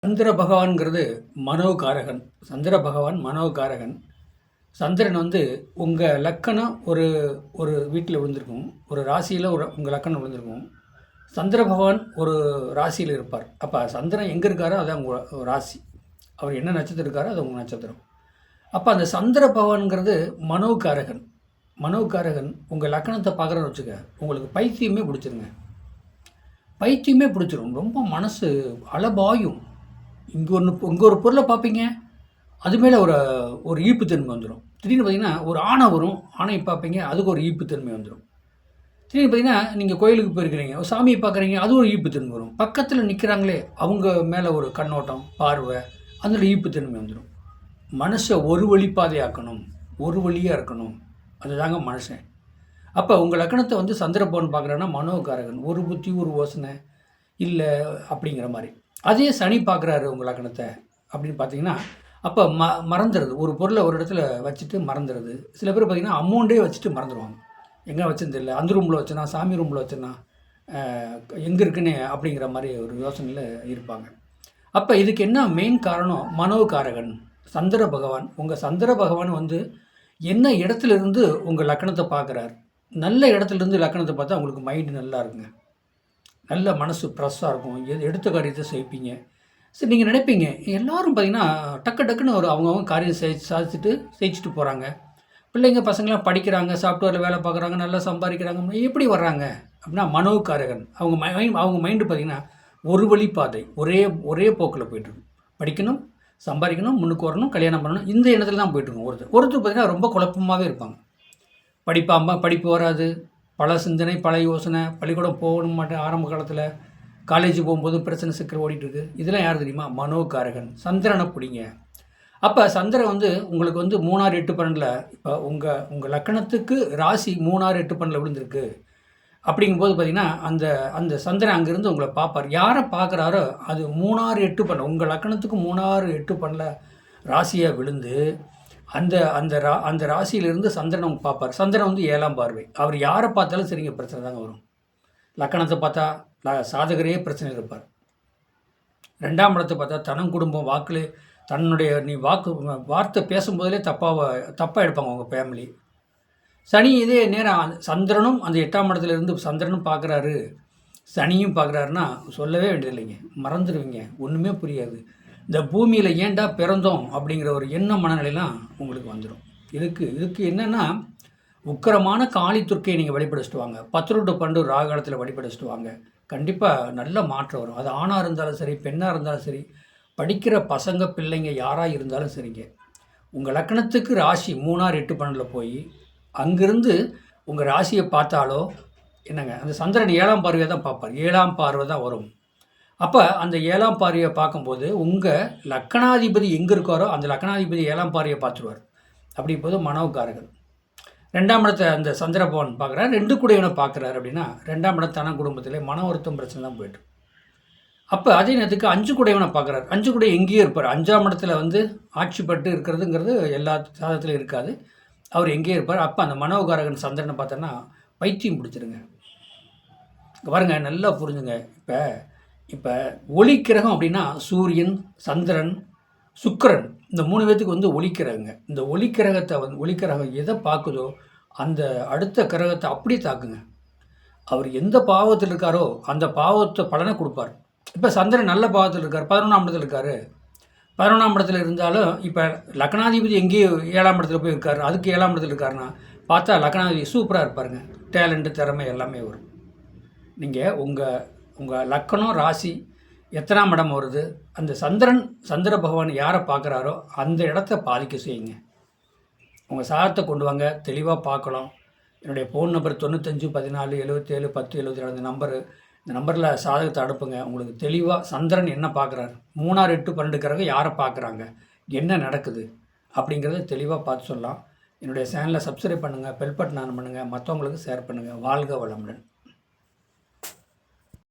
சந்திர பகவான்கிறது மனோகாரகன். சந்திர பகவான் மனோகாரகன். சந்திரன் உங்கள் லக்கணம் ஒரு ஒரு வீட்டில் விழுந்திருக்கும், ஒரு ராசியில் உங்கள் லக்கணம் விழுந்திருக்கும். சந்திர பகவான் ஒரு ராசியில் இருப்பார். அப்போ சந்திரன் எங்கே இருக்காரோ அதான் உங்கள் ராசி. அவர் என்ன நட்சத்திரம் இருக்காரோ அது உங்கள் நட்சத்திரம். அப்போ அந்த சந்திர பகவான்கிறது மனோகாரகன். மனோகாரகன் உங்கள் லக்கணத்தை பார்க்குறன்னு வச்சுக்க, உங்களுக்கு பைத்தியமே பிடிச்சிருங்க. பைத்தியமே பிடிச்சிரும். ரொம்ப மனசு அலபாயும். இங்கே ஒரு பொருளை பார்ப்பீங்க, அது மேலே ஒரு ஒரு ஈர்ப்புத்தன்மை வந்துடும். திடீர்னு பார்த்தீங்கன்னா ஒரு ஆணை வரும், ஆணையை பார்ப்பீங்க, அதுக்கு ஒரு ஈர்ப்புத்தன்மை வந்துடும். திடீர்னு பார்த்தீங்கன்னா நீங்கள் கோயிலுக்கு போயிருக்கிறீங்க, ஒரு சாமியை பார்க்குறீங்க, அது ஒரு ஈர்ப்புத்தன்மை வரும். பக்கத்தில் நிற்கிறாங்களே அவங்க மேலே ஒரு கண்ணோட்டம், பார்வை, அதில் ஈர்ப்புத்தன்மை வந்துடும். மனசை ஒரு வழிப்பாதையாக்கணும், ஒரு வழியாக இருக்கணும், அதுதாங்க மனுஷன். அப்போ உங்கள் லக்கணத்தை சந்திரபவன் பார்க்குறேன்னா மனோகாரகன், ஒரு புத்தி ஒரு யோசனை இல்லை அப்படிங்கிற மாதிரி. அதே சனி பார்க்குறாரு உங்கள் லக்கணத்தை அப்படின்னு பார்த்தீங்கன்னா, அப்போ மறந்துடுது. ஒரு பொருளை ஒரு இடத்துல வச்சுட்டு மறந்துடுது. சில பேர் பார்த்திங்கன்னா அமௌண்ட்டே வச்சுட்டு மறந்துடுவாங்க. எங்கே வச்சுருந்து இல்லை, அந்த ரூமில் வச்சேன்னா, சாமி ரூமில் வச்சேன்னா, எங்கே இருக்குன்னு அப்படிங்கிற மாதிரி ஒரு யோசனையில் இருப்பாங்க. அப்போ இதுக்கு என்ன மெயின் காரணம்? மனோகாரகன் சந்திர பகவான். உங்கள் சந்திர பகவான் என்ன இடத்துலேருந்து உங்கள் லக்கணத்தை பார்க்குறாரு. நல்ல இடத்துலேருந்து லக்கணத்தை பார்த்தா உங்களுக்கு மைண்டு நல்லா இருக்குங்க, நல்ல மனசு ப்ரெஸ்ஸாக இருக்கும், எடுத்த காரியத்தை செய்ப்பீங்க. சரி, நீங்கள் நினைப்பீங்க எல்லோரும் பார்த்திங்கன்னா டக்குன்னு ஒரு அவங்கவுங்க காரியம் சாதிச்சுட்டு ஜெயிச்சுட்டு போகிறாங்க. பிள்ளைங்க பசங்களாம் படிக்கிறாங்க, சாஃப்ட்வேரில் வேலை பார்க்குறாங்க, நல்லா சம்பாதிக்கிறாங்க. எப்படி வர்றாங்க அப்படின்னா மனோகாரகன். அவங்க மைண்டு பார்த்திங்கன்னா ஒரு வழி பாதை, ஒரே போக்கில் போய்ட்டுருக்கும். படிக்கணும், சம்பாதிக்கணும், முன்னுக்கு வரணும், கல்யாணம் பண்ணணும், இந்த எண்ணத்தில் தான் போய்ட்டுருக்கும். ஒருத்தர் பார்த்திங்கன்னா ரொம்ப குழப்பமாகவே இருப்பாங்க. படிப்பு வராது, பல சிந்தனை, பல யோசனை, பள்ளிக்கூடம் போகணும் மாட்டேன், ஆரம்ப காலத்தில் காலேஜ் போகும்போது பிரச்சனை சிக்கல் ஓடிட்டுருக்கு. இதெல்லாம் யார் தெரியுமா? மனோகாரகன். சந்திரனை பிடிங்க. அப்போ சந்திரன் உங்களுக்கு 3 6 8 12 இப்போ உங்கள் லக்கணத்துக்கு ராசி 3 6 8 12 விழுந்திருக்கு. அப்படிங்கும்போது பார்த்திங்கன்னா அந்த சந்திரன் அங்கேருந்து உங்களை பார்ப்பார். யாரை பார்க்குறாரோ அது 3 6 8 12 உங்கள் லக்கணத்துக்கு 3 6 8 12 ராசியாக விழுந்து அந்த ராசியிலிருந்து சந்திரன் அவங்க பார்ப்பார். சந்திரன் 7ஆம் பார்வை. அவர் யாரை பார்த்தாலும் சரிங்க பிரச்சனை தாங்க வரும். லக்கணத்தை பார்த்தா சாதகரே பிரச்சனை இருப்பார். 2ஆம் இடத்தை பார்த்தா தனம் குடும்பம் வாக்கில் தன்னுடைய வார்த்தை பேசும்போதிலே தப்பாக எடுப்பாங்க உங்கள் ஃபேமிலி. சனி இதே நேரம் சந்திரனும் அந்த 8ஆம் இடத்துலேருந்து சந்திரனும் பார்க்குறாரு, சனியும் பார்க்குறாருன்னா சொல்லவே வேண்டியதில்லைங்க, மறந்துடுவீங்க, ஒன்றுமே புரியாது. இந்த பூமியில் ஏண்டா பிறந்தோம் அப்படிங்கிற ஒரு எண்ண மனநிலையெல்லாம் உங்களுக்கு வந்துடும். இதுக்கு என்னென்னா உக்கிரமான காளி துர்க்கையை நீங்கள் வழிபடிச்சுட்டு வாங்க. 10 to 12 ராகாலத்தில் வழிபடிச்சுட்டு வாங்க. கண்டிப்பாக நல்ல மாற்றம் வரும். அது ஆணாக இருந்தாலும் சரி, பெண்ணாக இருந்தாலும் சரி, படிக்கிற பசங்க பிள்ளைங்க யாராக இருந்தாலும் சரிங்க. உங்கள் லக்கணத்துக்கு ராசி 3 6 8 12 போய் அங்கேருந்து உங்கள் ராசியை பார்த்தாலோ என்னங்க, அந்த சந்திரன் 7ஆம் பார்வையை தான் பார்ப்பார். 7ஆம் பார்வை தான் வரும். அப்போ அந்த 7ஆம் பார்வையை பார்க்கும்போது உங்கள் லக்கணாதிபதி எங்கே இருக்காரோ அந்த லக்கணாதிபதி 7ஆம் பார்வையை பார்த்துருவார். அப்படி போது மனோகாரகன். 2ஆம் இடத்தை அந்த சந்திரபவன் பார்க்குறாரு, 2 கூடையவனை பார்க்குறாரு. அப்படின்னா 2ஆம் இடத்தான குடும்பத்திலே மன வருத்தம் பிரச்சனை தான் போய்ட்டு. அப்போ அதே நேரத்துக்கு 5 கூடையவனை பார்க்குறாரு. 5 கூடை எங்கேயும் இருப்பார். 5ஆம் இடத்துல ஆட்சி பட்டு இருக்கிறதுங்கிறது எல்லா சாதத்துலையும் இருக்காது. அவர் எங்கேயும் இருப்பார். அப்போ அந்த மனோகாரகன் சந்திரனை பார்த்தோன்னா பைத்தியம் பிடிச்சிருங்க. பாருங்க, நல்லா புரிஞ்சுங்க. இப்போ ஒளிக்கிரகம் அப்படின்னா சூரியன், சந்திரன், சுக்கிரன், இந்த 3 பேத்துக்கு ஒளிக்கிரகங்க. இந்த ஒளிக்கிரகம் எதை பார்க்குதோ அந்த அடுத்த கிரகத்தை அப்படியே தாக்குங்க. அவர் எந்த பாவத்தில் இருக்காரோ அந்த பாவத்தை பலனை கொடுப்பார். இப்போ சந்திரன் நல்ல பாவத்தில் இருக்கார், 11ஆம் இடத்துல இருக்கார். 11ஆம் இடத்துல இருந்தாலும் இப்போ லக்னாதிபதி எங்கேயோ 7ஆம் இடத்துல போய் இருக்கார், அதுக்கு 7ஆம் இடத்துல இருக்காருன்னா பார்த்தா லக்னாதிபதி சூப்பராக இருப்பாருங்க. டேலண்ட்டு, திறமை எல்லாமே வரும். நீங்கள் உங்கள் லக்கணம் ராசி எத்தனாம் இடம் வருது, அந்த சந்திர பகவான் யாரை பார்க்குறாரோ அந்த இடத்த பாதிக்க செய்யுங்க. உங்கள் சாதத்தை கொண்டு வாங்க, தெளிவாக பார்க்கலாம். என்னுடைய ஃபோன் நம்பர் 95 14 77 10 77 இந்த நம்பரில் சாதகத்தை அனுப்புங்க. உங்களுக்கு தெளிவாக சந்திரன் என்ன பார்க்குறாரு, 3 6 8 12 கிரகம் யாரை பார்க்குறாங்க, என்ன நடக்குது அப்படிங்கிறத தெளிவாக பார்த்து சொல்லலாம். என்னுடைய சேனலை சப்ஸ்கிரைப் பண்ணுங்கள், பெல் பட்டன் ஆன் பண்ணுங்கள், மற்றவங்களுக்கு ஷேர் பண்ணுங்கள். வாழ்க வளமுடன்.